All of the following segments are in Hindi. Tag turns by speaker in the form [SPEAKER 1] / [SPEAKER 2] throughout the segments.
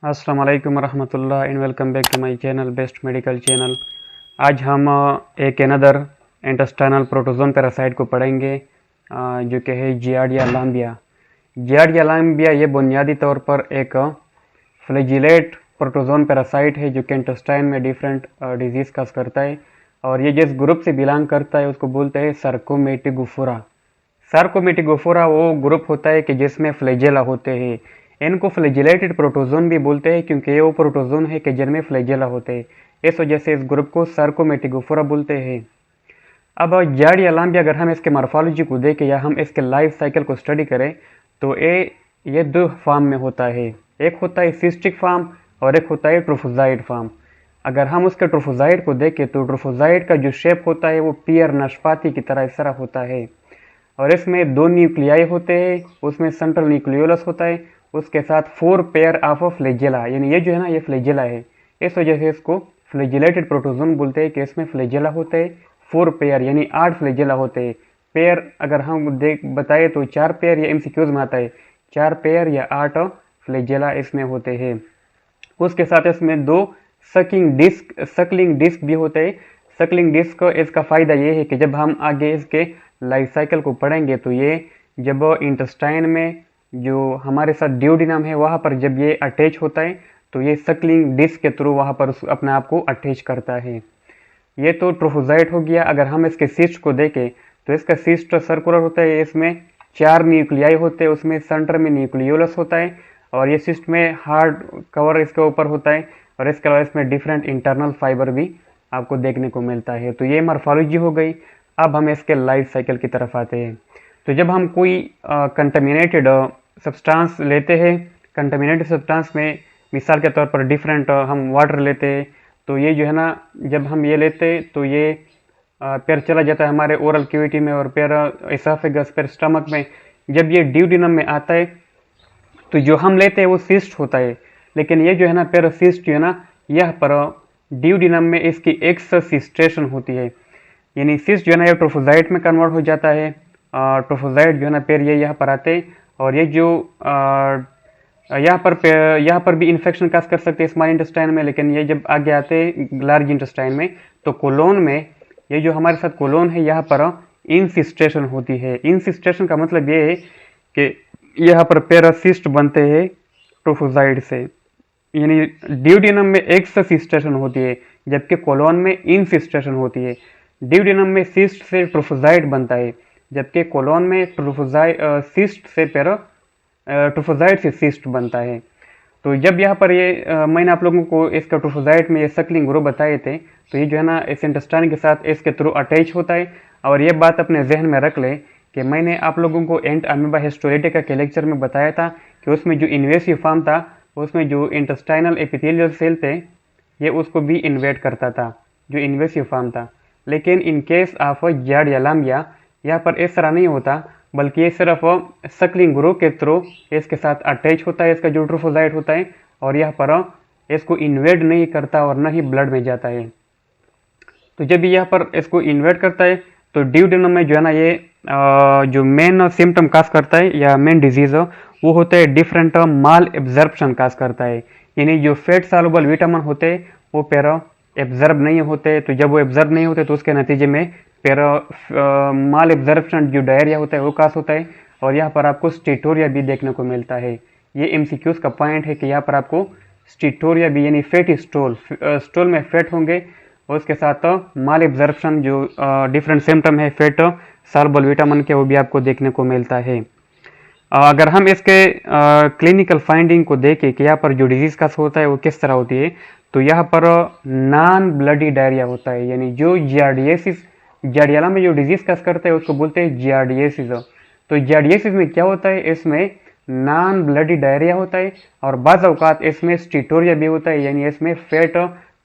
[SPEAKER 1] अस्सलाम वालेकुम रहमतुल्लाह and welcome back to my channel best medical channel. आज हम एक अनदर इंटेस्टाइनल प्रोटोजोन पैरासाइट को पढ़ेंगे, जो कि है जियार्डिया लाम्बिया। जियार्डिया लाम्बिया ये बुनियादी तौर पर एक फ्लैजिलेट प्रोटोजोन पैरासाइट है जो कि इंटेस्टाइन में डिफरेंट डिजीज़ काज करता है, और ये जिस ग्रुप से बिलोंग करता है उसको बोलते हैं सर्कोमेटिगोफोरा। सर्कोमेटिगोफोरा वो ग्रुप होता है कि जिसमें फ्लैजेला होते हैं। इनको फ्लैजिलेटेड प्रोटोजोन भी बोलते हैं क्योंकि ये वो प्रोटोजोन है कि जिनमें फ्लैजेला होते हैं। इस वजह से इस ग्रुप को सर्कोमेटिगोफोरा बोलते हैं। अब जियार्डिया लाम्बिया अगर हम इसके मॉर्फोलॉजी को देखें या हम इसके लाइफ साइकिल को स्टडी करें तो ये दो फॉर्म में होता है। एक होता है सिस्टिक फॉर्म और एक होता है ट्रोफोजाइड फॉर्म। अगर हम उसके ट्रोफोजाइड को देखें तो ट्रोफोजाइड का जो शेप होता है वो पियर नाशपाती की तरह इस तरह होता है, और इसमें दो न्यूक्लियाई होते हैं। उसमें सेंट्रल न्यूक्लियोलस होता है, उसके साथ 4 पेयर ऑफ फ्लैजेला, यानी ये जो है ना ये फ्लैजेला है। इस वजह से इसको फ्लैजिलेटेड प्रोटोजोन बोलते हैं कि इसमें फ्लैजेला होते हैं 4 पेयर, यानी 8 फ्लैजेला होते हैं। पेयर अगर हम बताए तो 4 पेयर, या एमसीक्यूज में आता है 4 पेयर या 8 फ्लैजेला इसमें होते हैं। उसके साथ इसमें 2 सकलिंग डिस्क भी होते हैं। सकलिंग डिस्क इसका फ़ायदा ये है कि जब हम आगे इसके लाइफ साइकिल को पढ़ेंगे तो ये जब इंटेस्टाइन में जो हमारे साथ ड्यूडिनम है वहाँ पर जब ये अटैच होता है तो ये सकलिंग डिस्क के थ्रू वहाँ पर अपने आप को अटैच करता है। ये तो ट्रोफोजाइट हो गया। अगर हम इसके सिस्ट को देखें तो इसका सिस्ट सर्कुलर होता है, इसमें 4 न्यूक्लियाई होते हैं, उसमें सेंटर में न्यूक्लियोलस होता है, और ये सिस्ट में हार्ड कवर इसके ऊपर होता है, और इसके अलावा इसमें डिफरेंट इंटरनल फाइबर भी आपको देखने को मिलता है। तो ये मॉर्फोलॉजी हो गई। अब हम इसके लाइफ साइकिल की तरफ आते हैं। तो जब हम कोई कंटेमिनेटेड सब्सटेंस लेते हैं, कंटेमिनेटेड सब्सटेंस में मिसाल के तौर पर डिफरेंट हम वाटर लेते हैं, तो ये जो है ना जब हम ये लेते हैं तो ये पैर चला जाता है हमारे ओरल कैविटी में और पैर एसोफेगस, पैर स्टमक में। जब ये ड्यूडिनम में आता है तो जो हम लेते हैं वो सिस्ट होता है, लेकिन ये जो है ना पैरासिस्ट जो है ना यह पर ड्यूडिनम में इसकी एक्ससिस्टेशन होती है, यानी सिस्ट जो है ना ये ट्रोफोजाइट में कन्वर्ट हो जाता है। ट्रोफोजाइट जो है ना पैर ये यहाँ पर आते हैं, और ये जो यहाँ पर भी इन्फेक्शन काज कर सकते हैं स्मॉल इंटेस्टाइन में, लेकिन ये जब आगे आते हैं लार्ज इंटेस्टाइन में तो कोलोन में, ये जो हमारे साथ कोलोन है यहाँ पर इंसिस्टेशन होती है। इंसिस्टेशन का मतलब ये है कि यहाँ पर पैरासिस्ट बनते हैं ट्रोफोजाइट से, यानी ड्यूडिनम में एक्ससिस्टेशन होती है जबकि कोलोन में इंसिस्टेशन होती है। ड्यूडिनम में सिस्ट से ट्रोफोजाइट बनता है जबकि कोलोन में सिस्ट से ट्रोफोजाइट से सिस्ट बनता है। तो जब यहाँ पर ये मैंने आप लोगों को इसका ट्रोफोजाइट में ये सकलिंग ग्रुप बताए थे, तो ये जो है ना इस इंटेस्टाइन के साथ इसके थ्रू अटैच होता है। और ये बात अपने जहन में रख लें कि मैंने आप लोगों को एंट अमीबा हिस्टोरिटिका के लेक्चर में बताया था कि उसमें जो इन्वेसिव फॉर्म था उसमें जो इंटेस्टाइनल एपिथेलियल सेल थे ये उसको भी इन्वेट करता था, जो इन्वेसिव फॉर्म था। लेकिन इन केस ऑफ जियार्डिया लाम्बिया यहाँ पर इस तरह नहीं होता, बल्कि ये सिर्फ सकलिंग ग्रुप के थ्रू इसके साथ अटैच होता है, इसका जो ट्रोफोजाइट होता है, और यहाँ पर इसको इन्वेड नहीं करता और न ही ब्लड में जाता है। तो जब यहाँ पर इसको इन्वेड करता है तो ड्यूडिनम में जो है ना ये जो मेन सिम्टम काज करता है या मेन डिजीज वो होता है डिफरेंट माल एब्जर्प्शन काज करता है, यानी जो फैट सॉल्युबल विटामिन होते हैं वो पैरा एब्जर्ब नहीं होते। तो जब वो एब्जर्ब नहीं होते तो उसके नतीजे में पैरा माल एब्जर्प्शन जो डायरिया होता है वो काज होता है, और यहाँ पर आपको स्टीटोरिया भी देखने को मिलता है। ये एमसीक्यूज का पॉइंट है कि यहाँ पर आपको स्टीटोरिया भी, यानी फैटी स्टोल में फैट होंगे, और उसके साथ माल एब्जर्प्शन जो डिफरेंट सिम्टम है फैट सॉल्युबल विटामिन के वो भी आपको देखने को मिलता है। अगर हम इसके क्लिनिकल फाइंडिंग को देखें कि यहाँ पर जो डिजीज का होता है वो किस तरह होती है, तो यहाँ पर नॉन ब्लडी डायरिया होता है, यानी जो जियार्डिया में जो डिजीज का करता है उसको बोलते हैं जियार्डियसिस। तो जियार्डियसिस में क्या होता है, इसमें नॉन ब्लडी डायरिया होता है, और बाज़ औक़ात इसमें स्टीटोरिया भी होता है, यानी इसमें फैट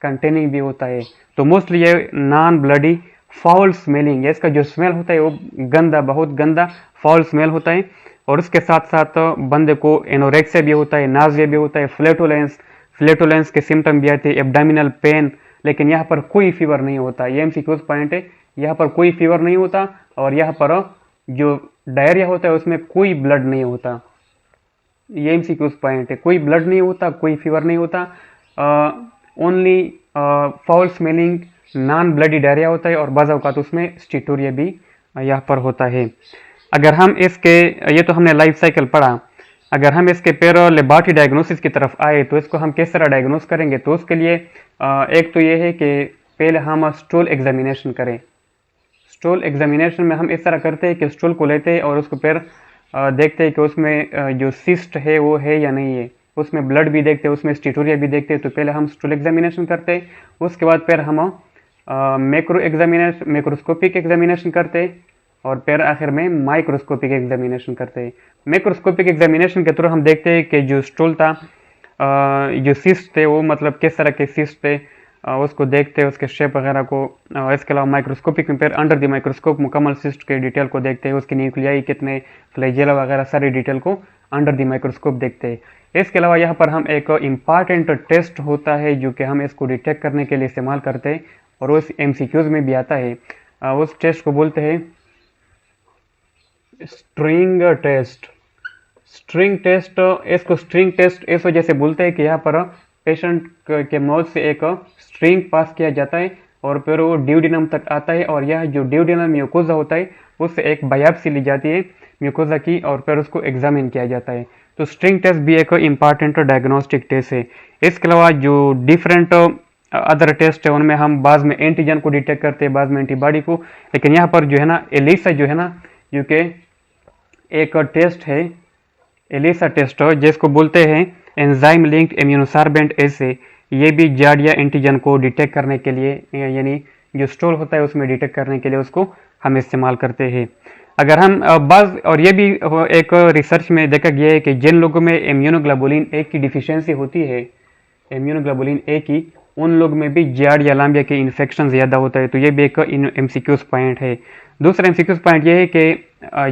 [SPEAKER 1] कंटेनिंग भी होता है। तो मोस्टली ये नॉन ब्लडी फाउल स्मेलिंग, इसका जो स्मेल होता है वो गंदा, बहुत गंदा फाउल स्मेल होता है, और उसके साथ साथ बंदे को एनोरेक्सिया भी होता है, नाज़िया भी होता है, फ्लेटुलेंस के सिम्टम भी आते हैं, एब्डोमिनल पेन, लेकिन यहाँ पर कोई फीवर नहीं होता। ये एमसीक्यूज पॉइंट है, यहाँ पर कोई फीवर नहीं होता, और यहाँ पर जो डायरिया होता है उसमें कोई ब्लड नहीं होता। ये MCQs पॉइंट है। कोई ब्लड नहीं होता, कोई फीवर नहीं होता, only foul smelling non bloody diarrhoea होता है और बाज़ औक़ात उसमें स्टीटोरिया भी यहाँ पर होता है। अगर हम इसके, ये तो हमने लाइफ साइकिल पढ़ा, अगर हम इसके लेबॉरेटरी डायग्नोसिस की तरफ आए तो इसको हम किस तरह डायग्नोस करेंगे, तो उसके लिए एक तो ये है कि पहले हम स्टूल एग्जामिनेशन करें। स्टूल एग्जामिनेशन में हम इस तरह करते हैं कि स्टूल को लेते हैं और उसको फिर देखते हैं कि उसमें जो सिस्ट है वो है या नहीं है, उसमें ब्लड भी देखते हैं, उसमें स्टीटोरिया भी देखते हैं। तो पहले हम स्टूल एग्जामिनेशन करते हैं, उसके बाद फिर हम मैक्रोस्कोपिक एग्जामिनेशन करते हैं और फिर आखिर में माइक्रोस्कोपिक एग्जामिनेशन करते हैं। मैक्रोस्कोपिक एग्जामिनेशन के थ्रू हम देखते हैं कि जो स्टूल था, जो सिस्ट थे वो मतलब किस तरह के सिस्ट थे, उसको देखते हैं, उसके शेप वगैरह को। इसके अलावा माइक्रोस्कोपिक में फिर अंडर द माइक्रोस्कोप मुकम्मल सिस्ट के डिटेल को देखते हैं, उसकी न्यूक्लियाई कितने, फ्लैजेला वगैरह सारी डिटेल को अंडर द माइक्रोस्कोप देखते हैं। इसके अलावा यहाँ पर हम एक इम्पॉर्टेंट टेस्ट होता है जो कि हम इसको डिटेक्ट करने के लिए इस्तेमाल करते हैं और उस MCQs में भी आता है। उस टेस्ट को बोलते हैं स्ट्रिंग टेस्ट। स्ट्रिंग टेस्ट, इसको स्ट्रिंग टेस्ट इस वजह से बोलते हैं कि यहाँ पर पेशेंट के माउथ से एक स्ट्रिंग पास किया जाता है और फिर वो ड्यूडिनम तक आता है और यह जो ड्यूडिनल म्यूकोजा होता है उससे एक बायोप्सी ली जाती है म्यूकोजा की और फिर उसको एग्जामिन किया जाता है। तो स्ट्रिंग टेस्ट भी एक इम्पॉर्टेंट डायग्नोस्टिक टेस्ट है। इसके अलावा जो डिफरेंट अदर टेस्ट है उनमें हम बाद में एंटीजन को डिटेक्ट करते हैं, बाद में एंटीबॉडी को, लेकिन यहाँ पर जो है ना एलिसा जो है ना, जो कि एक टेस्ट है एलिसा टेस्ट जिसको बोलते हैं एंजाइम लिंक्ड इम्यूनोसार्बेंट एसे, ये भी जार्डिया एंटीजन को डिटेक्ट करने के लिए, यानी जो स्टोल होता है उसमें डिटेक्ट करने के लिए उसको हम इस्तेमाल करते हैं। अगर हम बाज, और ये भी एक रिसर्च में देखा गया है कि जिन लोगों में इम्यूनोग्लोबुलिन ए की डिफिशियंसी होती है, इम्यूनोग्लोबुलिन ए की, उन लोग में भी जार्डिया लांबिया के इन्फेक्शन ज़्यादा होता है। तो ये भी एक MCQs पॉइंट है। दूसरा MCQs पॉइंट ये है कि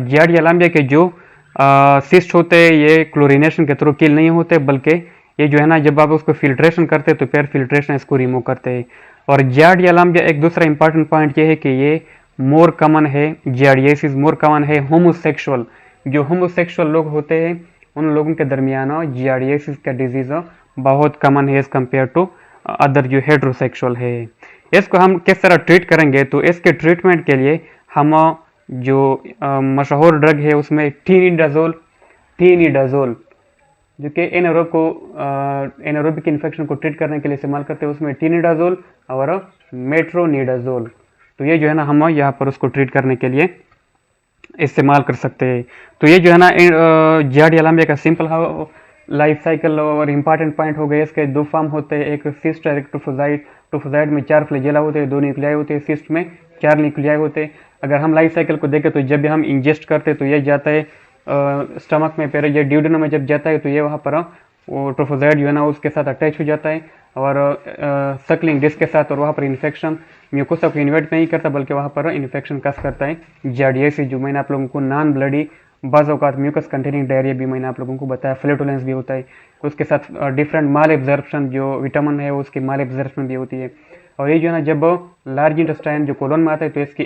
[SPEAKER 1] जार्डिया लांबिया के जो सिस्ट होते हैं ये क्लोरिनेशन के थ्रू किल नहीं होते, बल्कि ये जो है ना जब आप उसको फिल्ट्रेशन करते हैं तो फिर फिल्ट्रेशन इसको रिमूव करते हैं। और जार्डिया लांबिया एक दूसरा इंपॉर्टेंट पॉइंट ये है कि ये मोर कॉमन है, जार्डियासिस मोर कॉमन है होमोसेक्सुअल, जो होमोसेक्सुअल लोग होते हैं उन लोगों के दरमियान जार्डियासिस का डिजीज़ बहुत कॉमन है एज़ कम्पेयर टू अदर जो हेट्रोसेक्सुअल है। इसको हम किस तरह ट्रीट करेंगे, तो इसके ट्रीटमेंट के लिए हम जो मशहूर ड्रग है उसमें टीनिडाजोल जो कि एनारोबिक इन्फेक्शन को ट्रीट करने के लिए इस्तेमाल करते हैं, उसमें टीनिडाजोल और मेट्रोनिडाजोल। तो ये जो है ना हम यहाँ पर उसको ट्रीट करने के लिए इस्तेमाल कर सकते हैं। तो ये जो है ना जार्डिया लांबिया का सिंपल लाइफ साइकिल और इम्पॉर्टेंट पॉइंट हो गए। इसके दो फॉर्म होते हैं, एक सिस्ट और एक ट्रोफोजाइट। ट्रोफोजाइट में 4 फ्लैजेला होते हैं, 2 न्यूक्लियाई होते हैं, सिस्ट में 4 न्यूक्लियाई होते हैं। अगर हम लाइफ साइकिल को देखें तो जब भी हम इंजेस्ट करते हैं तो ये जाता है स्टमक में, फिर ये ड्यूडेनम में जब जाता है तो ये वहाँ पर वो ट्रोफोजाइट जो है ना उसके साथ अटैच हो जाता है और सक्लिंग डिस्क के साथ, और वहाँ पर इन्फेक्शन म्यूकोसा को इन्वेट नहीं करता बल्कि वहाँ पर इन्फेक्शन कस करता है। जार्डियासिस जो मैंने आप लोगों को नॉन ब्लडी बाज़ औक़ात म्यूकस कंटेनिंग डायरिया भी मैंने आप लोगों को बताया, फ्लैटुलेंस भी होता है, उसके साथ डिफरेंट माल एब्जॉर्प्शन जो विटामिन है उसकी माल एब्जॉर्प्शन भी होती है। और ये जो है ना जब लार्ज इंटेस्टाइन जो कोलन में आता है तो इसकी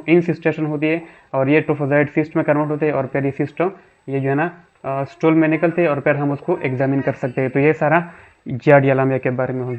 [SPEAKER 1] इंसिस्टेशन होती है और ये ट्रोफोजाइट सिस्ट में कन्वर्ट होते हैं और फिर ये सिस्ट ये जो है ना स्टूल में निकलते हैं और फिर हम उसको एग्जामिन कर सकते हैं। तो ये सारा जार्डिया लांबिया के बारे में हो गया।